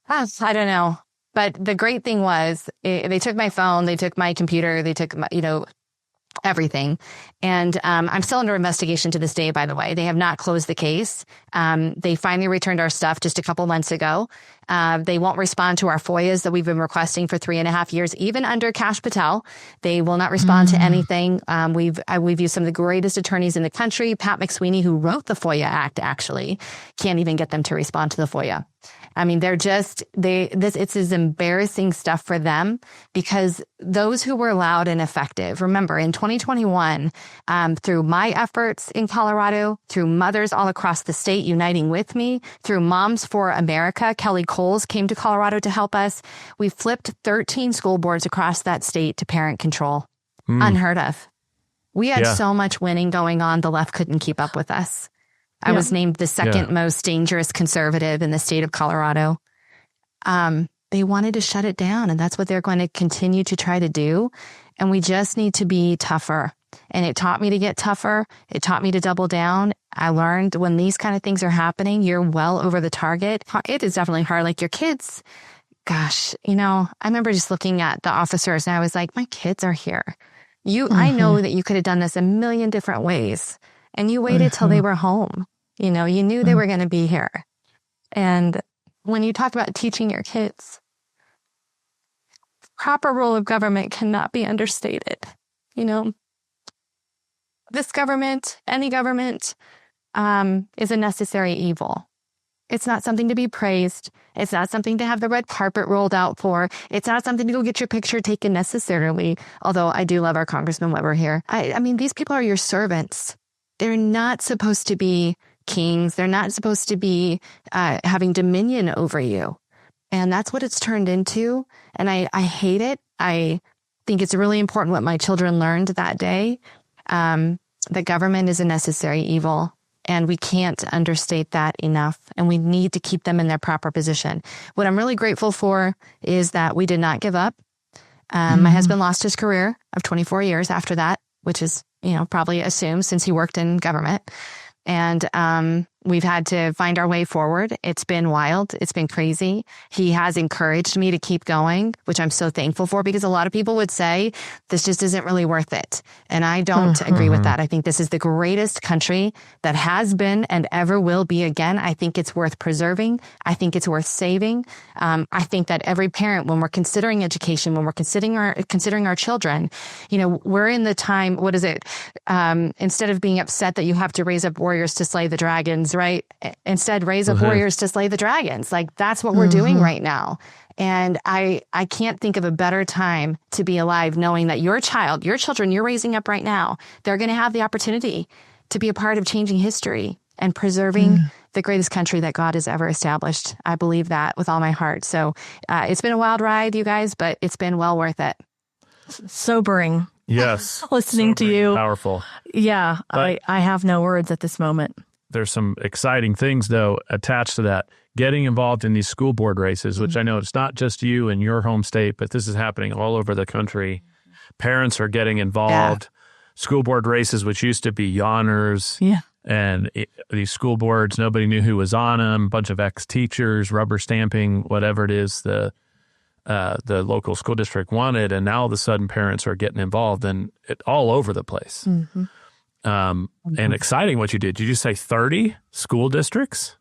I don't know. But the great thing was they took my phone, they took my computer, they took my, everything. And I'm still under investigation to this day, by the way. They have not closed the case. They finally returned our stuff just a couple months ago. They won't respond to our FOIAs that we've been requesting for 3.5 years, even under Kash Patel. They will not respond to anything. We've used some of the greatest attorneys in the country. Pat McSweeney, who wrote the FOIA Act, actually can't even get them to respond to the FOIA. I mean, it's as embarrassing stuff for them because those who were loud and effective, remember in 2021, through my efforts in Colorado, through mothers all across the state uniting with me, through Moms for America, Kelly Coles came to Colorado to help us. We flipped 13 school boards across that state to parent control. Unheard of. We had so much winning going on, the left couldn't keep up with us. I was named the second most dangerous conservative in the state of Colorado. They wanted to shut it down, and that's what they're going to continue to try to do. And we just need to be tougher. And it taught me to get tougher. It taught me to double down. I learned when these kind of things are happening, you're well over the target. It is definitely hard. Like your kids, gosh, I remember just looking at the officers and I was like, my kids are here. I know that you could have done this a million different ways. And you waited till they were home. You knew they were going to be here. And when you talk about teaching your kids, proper role of government cannot be understated. This government, any government, is a necessary evil. It's not something to be praised. It's not something to have the red carpet rolled out for. It's not something to go get your picture taken necessarily. Although I do love our Congressman Weber here. I mean, these people are your servants. They're not supposed to be kings. They're not supposed to be having dominion over you. And that's what it's turned into. And I hate it. I think it's really important what my children learned that day. The government is a necessary evil. And we can't understate that enough. And we need to keep them in their proper position. What I'm really grateful for is that we did not give up. My husband lost his career of 24 years after that, which is, probably assumed since he worked in government. And we've had to find our way forward. It's been wild. It's been crazy. He has encouraged me to keep going, which I'm so thankful for, because a lot of people would say this just isn't really worth it. And I don't agree with that. I think this is the greatest country that has been and ever will be again. I think it's worth preserving. I think it's worth saving. I think that every parent, when we're considering education, when we're considering our children, we're in the time, what is it? Instead of being upset that you have to raise up warriors to slay the dragons, right? Instead, raise up warriors to slay the dragons. Like, that's what we're doing right now. And I can't think of a better time to be alive, knowing that your children you're raising up right now, they're going to have the opportunity to be a part of changing history and preserving the greatest country that God has ever established. I believe that with all my heart. So it's been a wild ride, you guys, but it's been well worth it. Sobering. Yes. Listening to you. Powerful. Yeah. I have no words at this moment. There's some exciting things, though, attached to that. Getting involved in these school board races, which I know it's not just you in your home state, but this is happening all over the country. Parents are getting involved. Yeah. School board races, which used to be yawners. Yeah. And these school boards, nobody knew who was on them. A bunch of ex-teachers, rubber stamping, whatever it is the local school district wanted. And now all of a sudden parents are getting involved and all over the place. And exciting what you did. Did you say 30 school districts?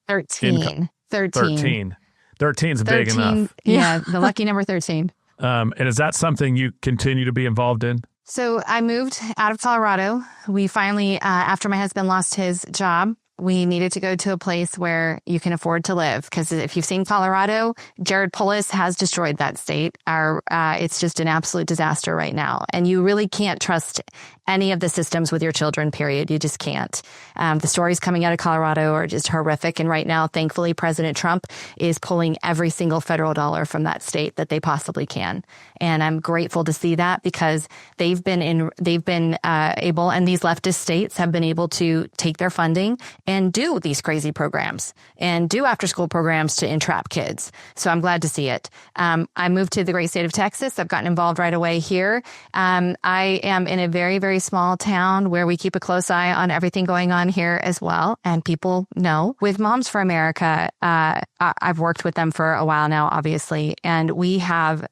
13. 13. 13 is big enough. Yeah, the lucky number 13. And is that something you continue to be involved in? So I moved out of Colorado. We finally, after my husband lost his job, we needed to go to a place where you can afford to live. Because if you've seen Colorado, Jared Polis has destroyed that state. It's just an absolute disaster right now. And you really can't trust any of the systems with your children, period. You just can't. The stories coming out of Colorado are just horrific. And right now, thankfully, President Trump is pulling every single federal dollar from that state that they possibly can. And I'm grateful to see that, because they've been able, and these leftist states have been able to take their funding and do these crazy programs and do after school programs to entrap kids. So I'm glad to see it. I moved to the great state of Texas. I've gotten involved right away here. I am in a very, very small town where we keep a close eye on everything going on here as well. And people know. With Moms for America, I've worked with them for a while now, obviously, and we have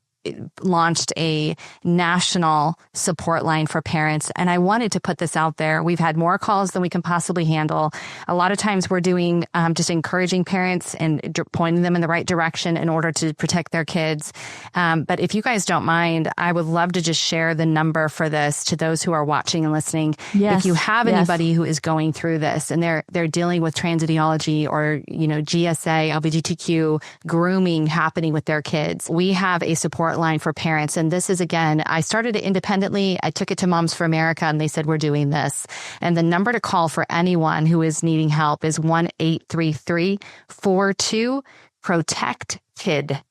launched a national support line for parents. And I wanted to put this out there. We've had more calls than we can possibly handle. A lot of times we're doing just encouraging parents and pointing them in the right direction in order to protect their kids. But if you guys don't mind, I would love to just share the number for this to those who are watching and listening. Yes. If you have anybody who is going through this and they're dealing with trans ideology or, GSA, LGBTQ, grooming happening with their kids, we have a support line for parents. And this is, again, I started it independently. I took it to Moms for America and they said, we're doing this. And the number to call for anyone who is needing help is 1-833-42-PROTECT-KID,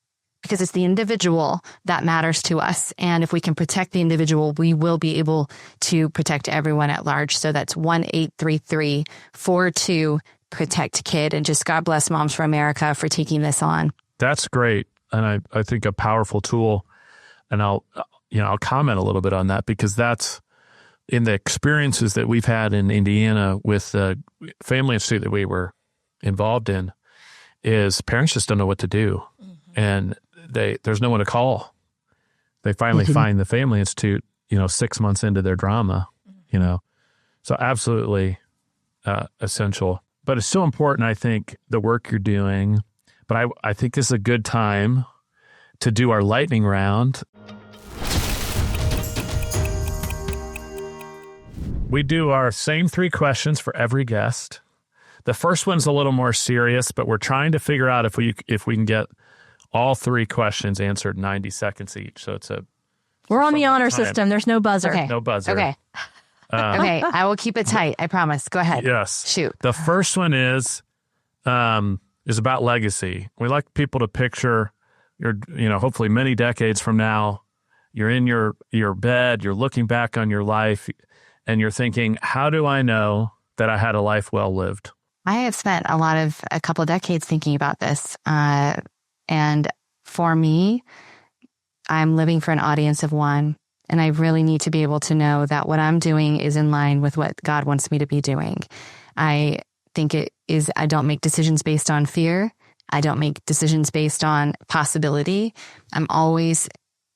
because it's the individual that matters to us. And if we can protect the individual, we will be able to protect everyone at large. So that's 1-833-42-PROTECT-KID. And just God bless Moms for America for taking this on. That's great. And I think a powerful tool. And I'll comment a little bit on that, because that's in the experiences that we've had in Indiana with the family institute that we were involved in, is parents just don't know what to do. And there's no one to call. They finally find the family institute, 6 months into their drama, so absolutely essential. But it's so important, I think, the work you're doing. But I think this is a good time to do our lightning round. We do our same 3 questions for every guest. The first one's a little more serious, but we're trying to figure out if we can get all 3 questions answered in 90 seconds each. So we're on the honor system. There's no buzzer. Okay. No buzzer. Okay. Okay. I will keep it tight. I promise. Go ahead. Yes. Shoot. The first one is about legacy. We like people to picture hopefully many decades from now, you're in your bed, you're looking back on your life, and you're thinking, how do I know that I had a life well lived? I have spent a couple of decades thinking about this. And for me, I'm living for an audience of one. And I really need to be able to know that what I'm doing is in line with what God wants me to be doing. I think I don't make decisions based on fear. I don't make decisions based on possibility.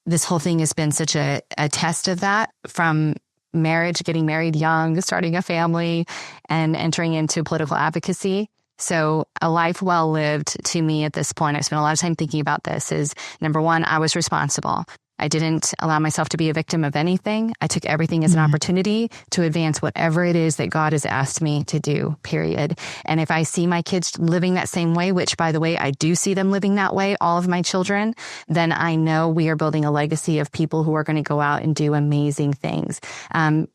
This whole thing has been such a test of that, from marriage, getting married young, starting a family, and entering into political advocacy. So a life well lived to me at this point, I spent a lot of time thinking about this, is number one, I was responsible. I didn't allow myself to be a victim of anything. I took everything as an opportunity to advance whatever it is that God has asked me to do, period. And if I see my kids living that same way, which, by the way, I do see them living that way, all of my children, then I know we are building a legacy of people who are going to go out and do amazing things.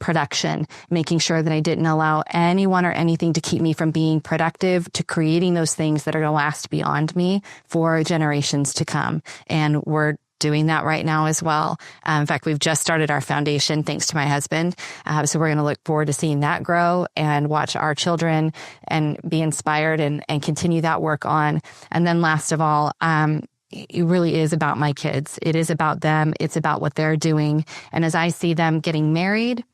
Production, making sure that I didn't allow anyone or anything to keep me from being productive, to creating those things that are going to last beyond me for generations to come. And we're doing that right now as well. In fact, we've just started our foundation thanks to my husband. So we're going to look forward to seeing that grow and watch our children and be inspired and continue that work on. And then last of all, it really is about my kids. It is about them. It's about what they're doing. And as I see them getting married,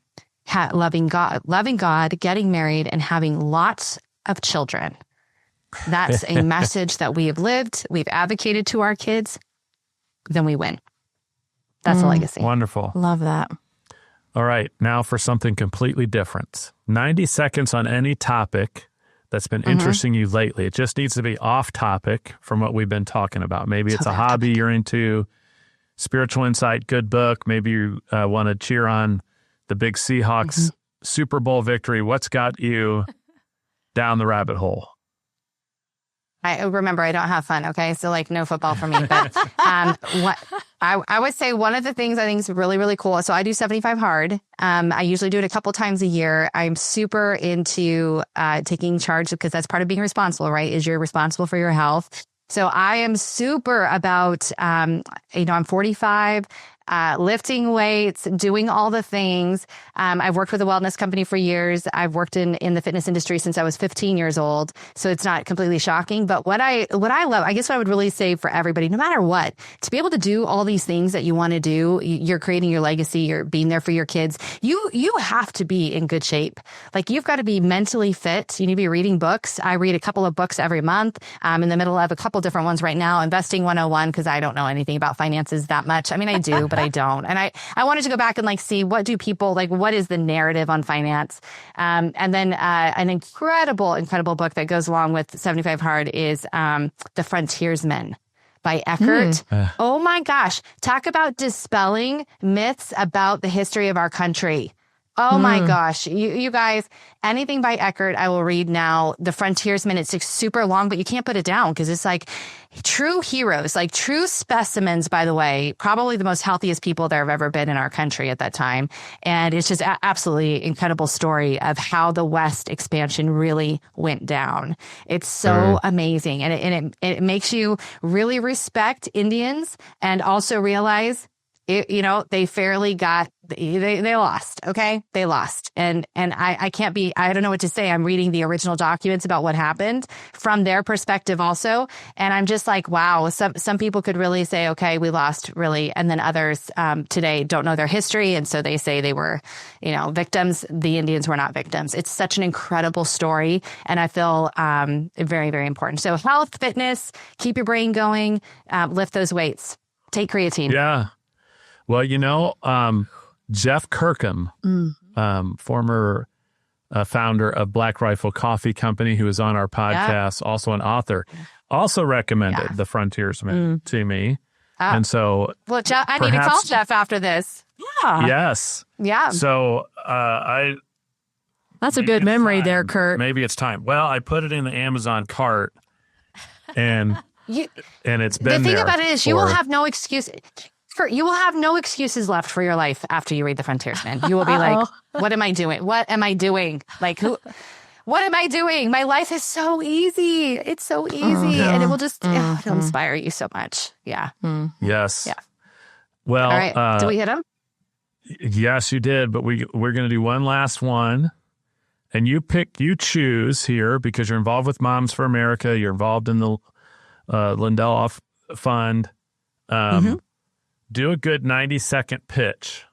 loving God, getting married, and having lots of children, that's a message that we have lived. We've advocated to our kids. Then we win. That's a legacy. Wonderful. Love that. All right. Now for something completely different. 90 seconds on any topic that's been interesting you lately. It just needs to be off topic from what we've been talking about. Maybe it's a hobby you're into, spiritual insight, good book. Maybe you want to cheer on the big Seahawks Super Bowl victory. What's got you down the rabbit hole? I remember I don't have fun. Okay. So no football for me, but, what I would say one of the things I think is really, really cool. So I do 75 hard. I usually do it a couple times a year. I'm super into, taking charge, because that's part of being responsible, right? Is you're responsible for your health. So I am super about, I'm 45, lifting weights, doing all the things. I've worked with a wellness company for years. I've worked in the fitness industry since I was 15 years old. So it's not completely shocking. But what I love, I guess what I would really say for everybody, no matter what, to be able to do all these things that you want to do, you're creating your legacy, you're being there for your kids. You have to be in good shape. You've got to be mentally fit. You need to be reading books. I read a couple of books every month. I'm in the middle of a couple different ones right now. Investing 101, because I don't know anything about finances that much. I mean, I do, but I don't. And I wanted to go back and see what do people, what is the narrative on finance? And then an incredible book that goes along with 75 Hard is The Frontiersmen by Eckhart. Oh my gosh. Talk about dispelling myths about the history of our country. Oh my gosh. You guys, anything by Eckhart, I will read now. The Frontiersmen, it's super long, but you can't put it down, because it's true heroes, true specimens, by the way, probably the most healthiest people there have ever been in our country at that time. And it's just absolutely incredible story of how the West expansion really went down. It's so amazing. And it makes you really respect Indians, and also realize they fairly got, they lost. Okay. They lost. And I can't I don't know what to say. I'm reading the original documents about what happened from their perspective also. And I'm just wow, some people could really say, okay, we lost really. And then others, today don't know their history. And so they say they were, victims. The Indians were not victims. It's such an incredible story. And I feel, very, very important. So health, fitness, keep your brain going, lift those weights, take creatine. Yeah. Well, Jeff Kirkham, former founder of Black Rifle Coffee Company, who was on our podcast, also an author, also recommended The Frontiersmen to me. And so... Well, Jeff, I need to call Jeff after this. Yeah. Yes. Yeah. So I That's a good memory there, Kurt. Maybe it's time. Well, I put it in the Amazon cart, and it's been there. The thing about it is, you will have no excuse. You will have no excuses left for your life after you read The Frontiersman. You will be like, what am I doing? What am I doing? Like, what am I doing? My life is so easy. It's so easy. And it will just it'll inspire you so much. Yeah. Yes. Yeah. Well, all right. Did we hit him? Yes, you did. But we're going to do one last one. And you choose here because you're involved with Moms for America. You're involved in the Lindell Fund. Do a good 90-second pitch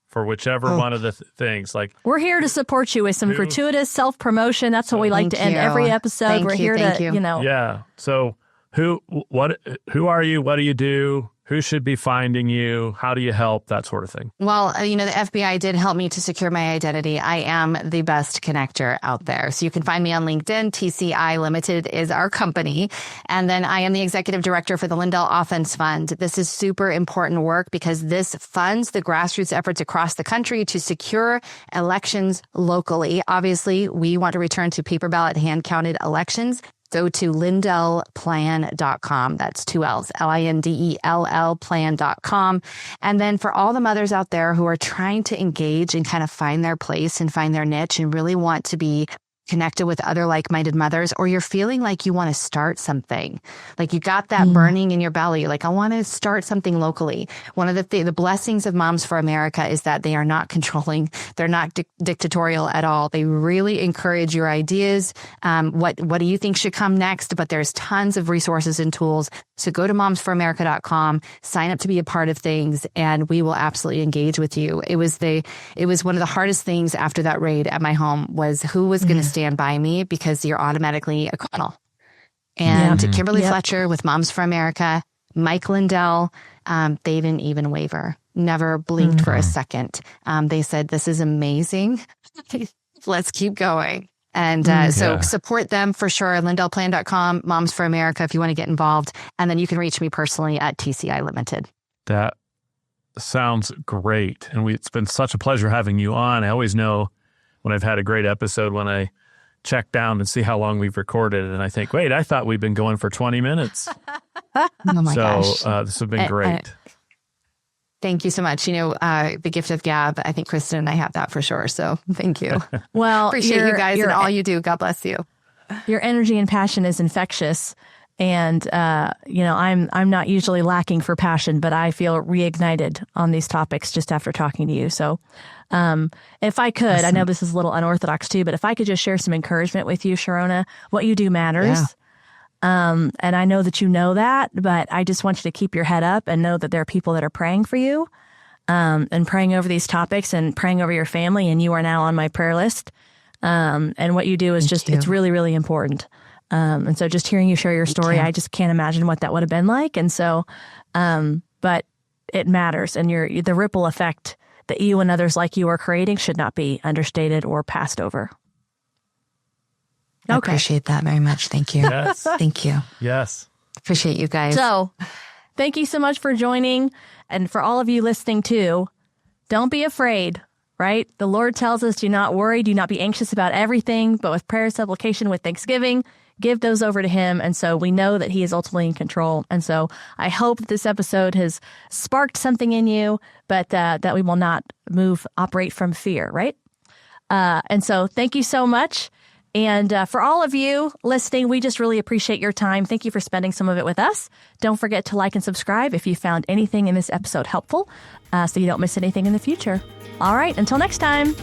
for whichever one of the things. Like, we're here to support you with some gratuitous self-promotion. That's what we like to end every episode. We're here to, Yeah. So who are you? What do you do? Who should be finding you? How do you help? That sort of thing. Well, the FBI did help me to secure my identity. I am the best connector out there. So you can find me on LinkedIn. TCI Limited is our company. And then I am the executive director for the Lindell Offense Fund. This is super important work because this funds the grassroots efforts across the country to secure elections locally. Obviously, we want to return to paper ballot hand-counted elections. Go to lindellplan.com. That's 2 L's, Lindell plan.com. And then for all the mothers out there who are trying to engage and kind of find their place and find their niche and really want to be connected with other like-minded mothers, or you're feeling like you want to start something, like you got that burning in your belly, you're like, I want to start something locally. One of the blessings of Moms for America is that they are not controlling. They're not dictatorial at all. They really encourage your ideas. What do you think should come next? But there's tons of resources and tools. So go to momsforamerica.com, sign up to be a part of things, and we will absolutely engage with you. It was one of the hardest things after that raid at my home was who was going to stand by me, because you're automatically a criminal. And Kimberly Fletcher with Moms for America, Mike Lindell, they didn't even waver, never blinked for a second. They said, this is amazing. Let's keep going. And so support them for sure. LindellPlan.com, Moms for America, if you want to get involved. And then you can reach me personally at TCI Limited. That sounds great. And it's been such a pleasure having you on. I always know when I've had a great episode when I check down and see how long we've recorded. And I think, wait, I thought we'd been going for 20 minutes. Oh my gosh. This has been great. Thank you so much. The gift of gab, I think Kristen and I have that for sure. So thank you. Well, appreciate you guys and all you do. God bless you. Your energy and passion is infectious. And, I'm not usually lacking for passion, but I feel reignited on these topics just after talking to you. So if I could, awesome. I know this is a little unorthodox too, but if I could just share some encouragement with you, Sherronna, what you do matters. Yeah. And I know that you know that, but I just want you to keep your head up and know that there are people that are praying for you and praying over these topics and praying over your family. And you are now on my prayer list. And what you do is it's really, really important. And so just hearing you share your story, I just can't imagine what that would have been like. And so, but it matters. And the ripple effect that you and others like you are creating should not be understated or passed over. I appreciate that very much. Thank you. Yes. Thank you. Yes. Appreciate you guys. So thank you so much for joining. And for all of you listening too, don't be afraid, right? The Lord tells us, do not worry, do not be anxious about everything, but with prayer, supplication, with thanksgiving, give those over to him. And so we know that he is ultimately in control. And so I hope that this episode has sparked something in you, but that we will not operate from fear, right? And so thank you so much. And for all of you listening, we just really appreciate your time. Thank you for spending some of it with us. Don't forget to like and subscribe if you found anything in this episode helpful, so you don't miss anything in the future. All right, until next time.